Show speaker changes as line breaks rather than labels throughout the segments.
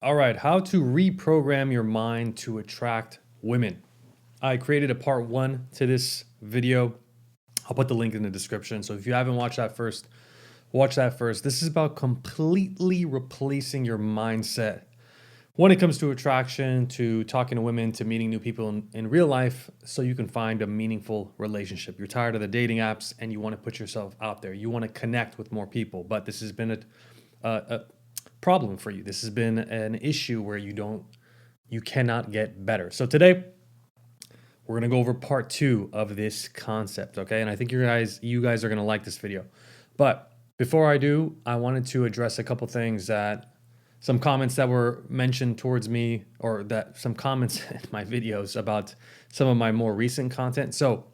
All right, how to reprogram your mind to attract women. I created a part one to this video. I'll put the link in the description. So if you haven't watched that first, watch that first. This is about completely replacing your mindset when it comes to attraction, to talking to women, to meeting new people in real life so you can find a meaningful relationship. You're tired of the dating apps and you want to put yourself out there. You want to connect with more people, but this has been a problem for you. This has been an issue where you cannot get better. So today we're gonna go over part two of this concept, okay? And I think you guys are gonna like this video. But before I do, I wanted to address a couple things some comments that were mentioned towards me, or that some comments in my videos about some of my more recent content. So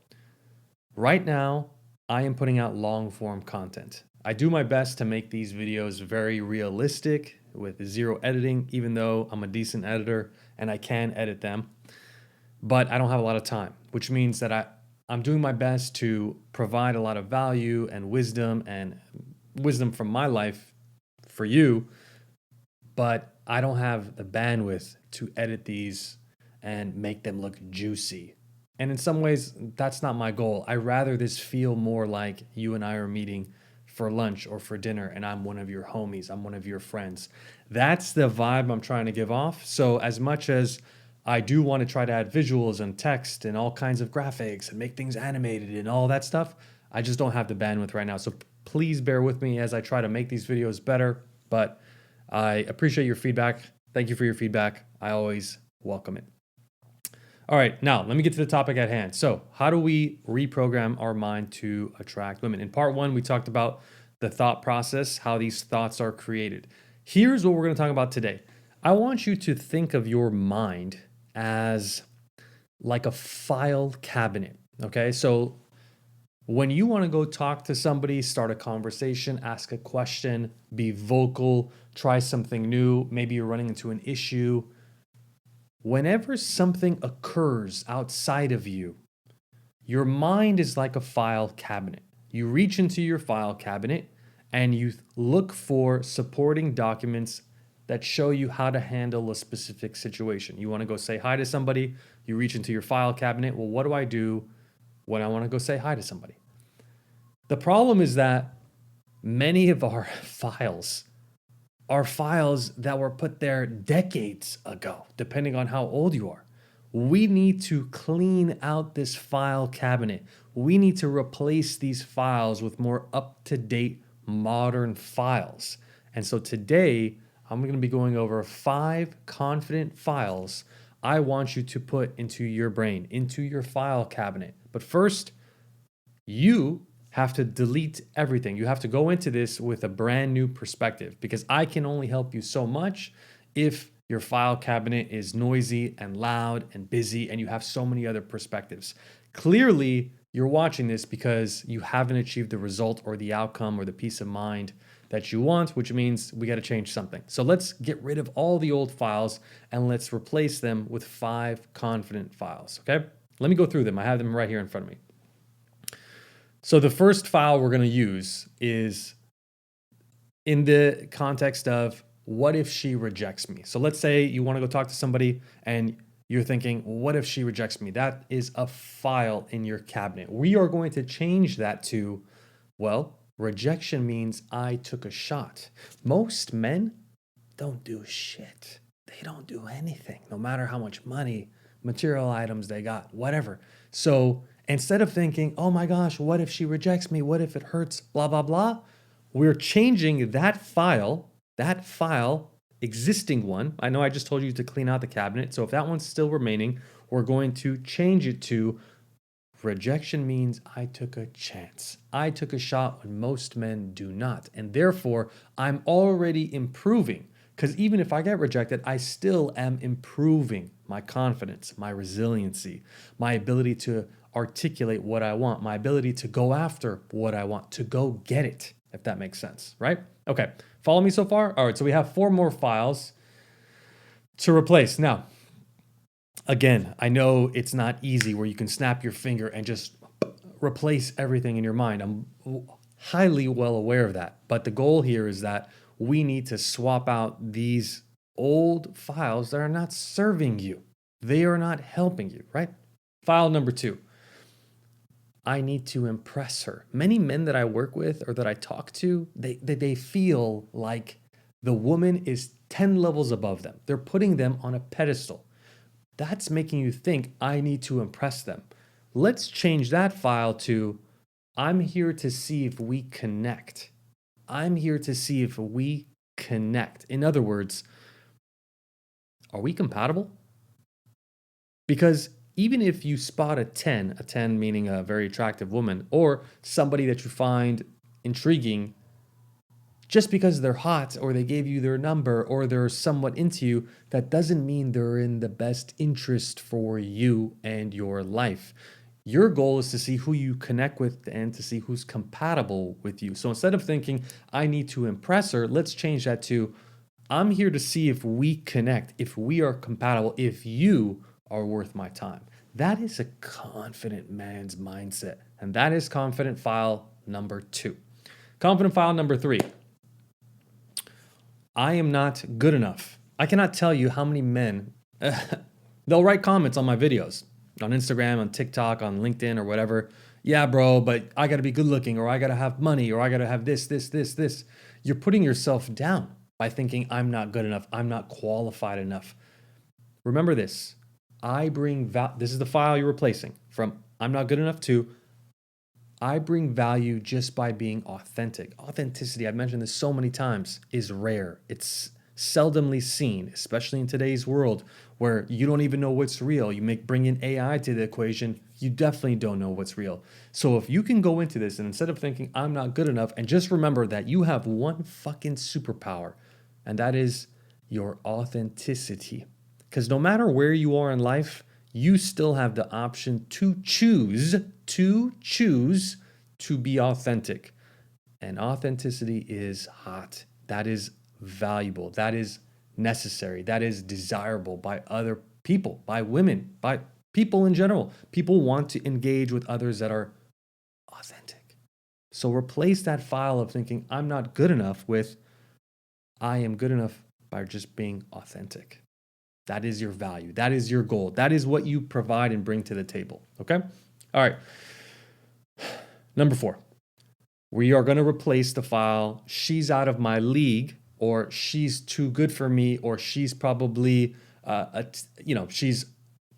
right now, I am putting out long form content. I do my best to make these videos very realistic with zero editing, even though I'm a decent editor and I can edit them. But I don't have a lot of time, which means that I'm doing my best to provide a lot of value and wisdom from my life for you, but I don't have the bandwidth to edit these and make them look juicy. And in some ways, that's not my goal. I rather this feel more like you and I are meeting for lunch or for dinner and I'm one of your homies, I'm one of your friends. That's the vibe I'm trying to give off. So as much as I do want to try to add visuals and text and all kinds of graphics and make things animated and all that stuff, I just don't have the bandwidth right now. So please bear with me as I try to make these videos better, but I appreciate your feedback. Thank you for your feedback. I always welcome it. All right, now let me get to the topic at hand. So how do we reprogram our mind to attract women? In part one, we talked about the thought process, how these thoughts are created. Here's what we're going to talk about today. I want you to think of your mind as like a file cabinet, okay? So when you want to go talk to somebody, start a conversation, ask a question, be vocal, try something new, maybe you're running into an issue, whenever something occurs outside of you, your mind is like a file cabinet. You reach into your file cabinet and you look for supporting documents that show you how to handle a specific situation. You want to go say hi to somebody, you reach into your file cabinet. Well, what do I do when I want to go say hi to somebody? The problem is that many of our files are files that were put there decades ago, depending on how old you are. We need to clean out this file cabinet. We need to replace these files with more up-to-date modern files. And so today, I'm going to be going over 5 confident files I want you to put into your brain, into your file cabinet. But first, you have to delete everything. You have to go into this with a brand new perspective, because I can only help you so much if your file cabinet is noisy and loud and busy and you have so many other perspectives. Clearly, you're watching this because you haven't achieved the result or the outcome or the peace of mind that you want, which means we got to change something. So let's get rid of all the old files and let's replace them with 5 confident files, okay? Let me go through them. I have them right here in front of me. So the first file we're going to use is in the context of, what if she rejects me? So let's say you want to go talk to somebody and you're thinking, what if she rejects me? That is a file in your cabinet. We are going to change that to, well, rejection means I took a shot. Most men don't do shit. They don't do anything, no matter how much money, material items they got, whatever. So instead of thinking, oh my gosh, what if she rejects me? What if it hurts? Blah, blah, blah. We're changing that file, existing one. I know I just told you to clean out the cabinet. So if that one's still remaining, we're going to change it to, rejection means I took a chance. I took a shot when most men do not. And therefore, I'm already improving. Because even if I get rejected, I still am improving my confidence, my resiliency, my ability to articulate what I want, my ability to go after what I want, to go get it, if that makes sense, right? Okay, follow me so far? All right, so we have 4 more files to replace. Now, again, I know it's not easy where you can snap your finger and just replace everything in your mind. I'm highly well aware of that. But the goal here is that we need to swap out these old files that are not serving you. They are not helping you, right? File number 2. I need to impress her. Many men that I work with or that I talk to, they feel like the woman is 10 levels above them. They're putting them on a pedestal. That's making you think I need to impress them. Let's change that file to I'm here to see if we connect. I'm here to see if we connect. In other words, are we compatible? Because even if you spot a 10 meaning a very attractive woman, or somebody that you find intriguing, just because they're hot or they gave you their number or they're somewhat into you, that doesn't mean they're in the best interest for you and your life. Your goal is to see who you connect with and to see who's compatible with you. So instead of thinking, I need to impress her, let's change that to, I'm here to see if we connect, if we are compatible, if you are worth my time. That is a confident man's mindset. And that is confident file number 2. Confident file number 3. I am not good enough. I cannot tell you how many men, they'll write comments on my videos on Instagram, on TikTok, on LinkedIn, or whatever. Yeah, bro, but I got to be good looking, or I got to have money, or I got to have this. You're putting yourself down by thinking I'm not good enough. I'm not qualified enough. Remember this. This is the file you're replacing from I'm not good enough to I bring value just by being authentic. Authenticity, I've mentioned this so many times, is rare. It's seldomly seen, especially in today's world where you don't even know what's real. You bring in AI to the equation, you definitely don't know what's real. So if you can go into this and instead of thinking I'm not good enough, and just remember that you have one fucking superpower, and that is your authenticity. Because no matter where you are in life, you still have the option to choose to be authentic. And authenticity is hot. That is valuable. That is necessary. That is desirable by other people, by women, by people in general. People want to engage with others that are authentic. So replace that file of thinking I'm not good enough with I am good enough by just being authentic. That is your value. That is your goal. That is what you provide and bring to the table. Okay? All right. Number 4, we are going to replace the file she's out of my league, or she's too good for me, or she's probably, she's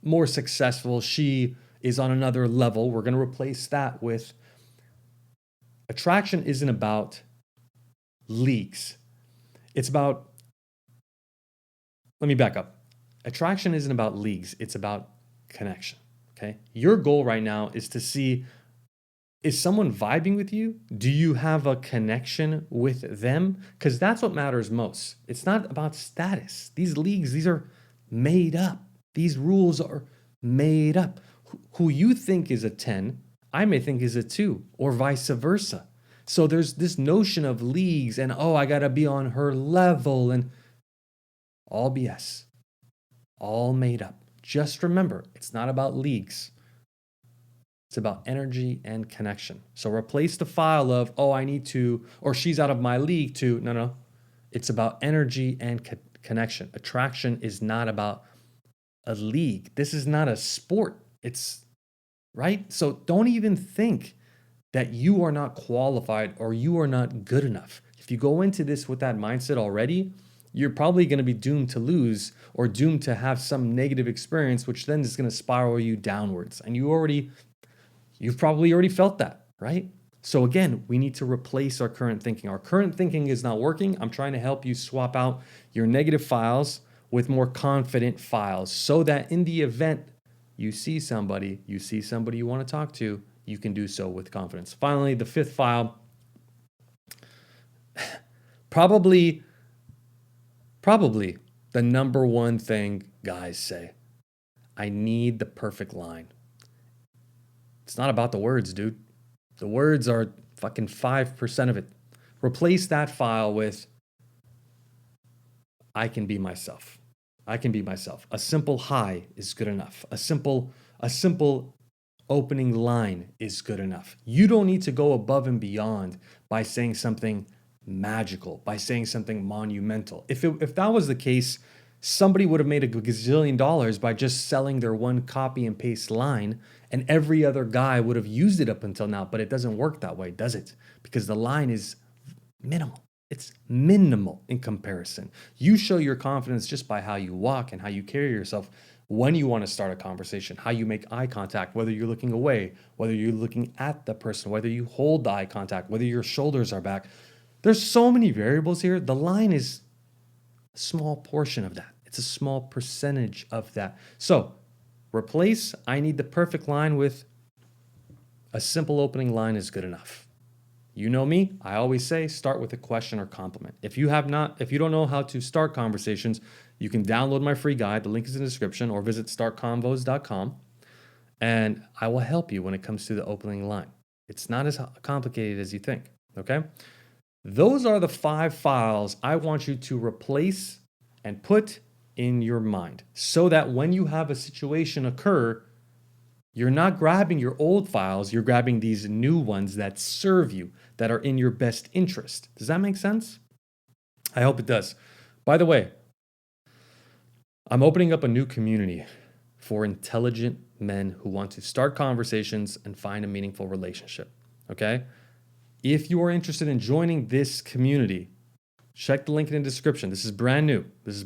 more successful. She is on another level. We're going to replace that with attraction isn't about leagues. It's about, let me back up. Attraction isn't about leagues. It's about connection. Okay. Your goal right now is to see, is someone vibing with you? Do you have a connection with them? Because that's what matters most. It's not about status. These leagues, these are made up. These rules are made up. Who you think is a 10, I may think is a 2, or vice versa. So there's this notion of leagues and, oh, I got to be on her level, and all BS, all made up. Just remember, it's not about leagues. It's about energy and connection. So replace the file of, oh, I need to, or she's out of my league to, no. It's about energy and connection. Attraction is not about a league. This is not a sport. It's right. So don't even think that you are not qualified or you are not good enough. If you go into this with that mindset already, you're probably going to be doomed to lose or doomed to have some negative experience, which then is going to spiral you downwards. And you've probably already felt that, right? So again, we need to replace our current thinking. Our current thinking is not working. I'm trying to help you swap out your negative files with more confident files so that in the event you see somebody you want to talk to, you can do so with confidence. Finally, the 5th file, probably the number one thing guys say. I need the perfect line. It's not about the words, dude. The words are fucking 5% of it. Replace that file with I can be myself. I can be myself. A simple hi is good enough. A simple opening line is good enough. You don't need to go above and beyond by saying something magical, by saying something monumental. If that was the case, somebody would have made a gazillion dollars by just selling their one copy and paste line, and every other guy would have used it up until now. But it doesn't work that way, does it? Because the line is minimal. It's minimal in comparison. You show your confidence just by how you walk and how you carry yourself when you want to start a conversation, how you make eye contact, whether you're looking away, whether you're looking at the person, whether you hold the eye contact, whether your shoulders are back. There's so many variables here. The line is a small portion of that. It's a small percentage of that. So replace "I need the perfect line" with "a simple opening line is good enough." You know me, I always say start with a question or compliment. If you don't know how to start conversations, you can download my free guide. The link is in the description, or visit startconvos.com, and I will help you when it comes to the opening line. It's not as complicated as you think, okay? Those are the 5 files I want you to replace and put in your mind so that when you have a situation occur, you're not grabbing your old files, you're grabbing these new ones that serve you, that are in your best interest. Does that make sense? I hope it does. By the way, I'm opening up a new community for intelligent men who want to start conversations and find a meaningful relationship, okay? If you are interested in joining this community, check the link in the description. This is brand new. This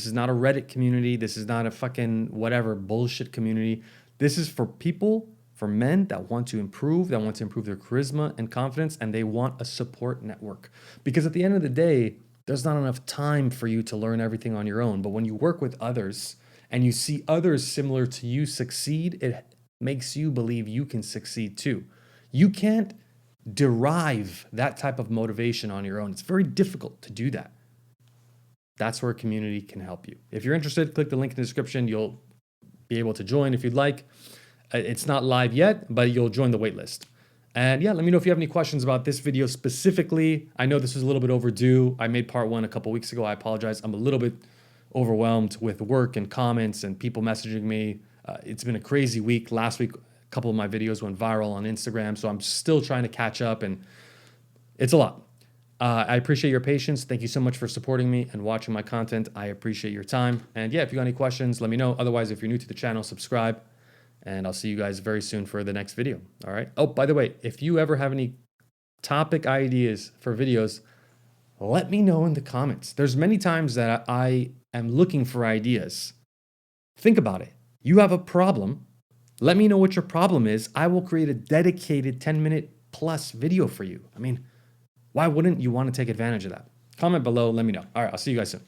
is not a Reddit community. This is not a fucking whatever bullshit community. This is for people, for men that want to improve their charisma and confidence, and they want a support network. Because at the end of the day, there's not enough time for you to learn everything on your own. But when you work with others and you see others similar to you succeed, it makes you believe you can succeed too. You can't derive that type of motivation on your own. It's very difficult to do that. That's where a community can help you. If you're interested, click the link in the description. You'll be able to join if you'd like. It's not live yet, but you'll join the waitlist. And yeah, let me know if you have any questions about this video specifically. I know this was a little bit overdue. I made part 1 a couple weeks ago. I apologize. I'm a little bit overwhelmed with work and comments and people messaging me. It's been a crazy week. Last week, a couple of my videos went viral on Instagram, so I'm still trying to catch up, and it's a lot. I appreciate your patience. Thank you so much for supporting me and watching my content. I appreciate your time. And yeah, if you got any questions, let me know. Otherwise, if you're new to the channel, subscribe. And I'll see you guys very soon for the next video. All right. Oh, by the way, if you ever have any topic ideas for videos, let me know in the comments. There's many times that I am looking for ideas. Think about it. You have a problem. Let me know what your problem is. I will create a dedicated 10-minute plus video for you. I mean, why wouldn't you want to take advantage of that? Comment below. Let me know. All right. I'll see you guys soon.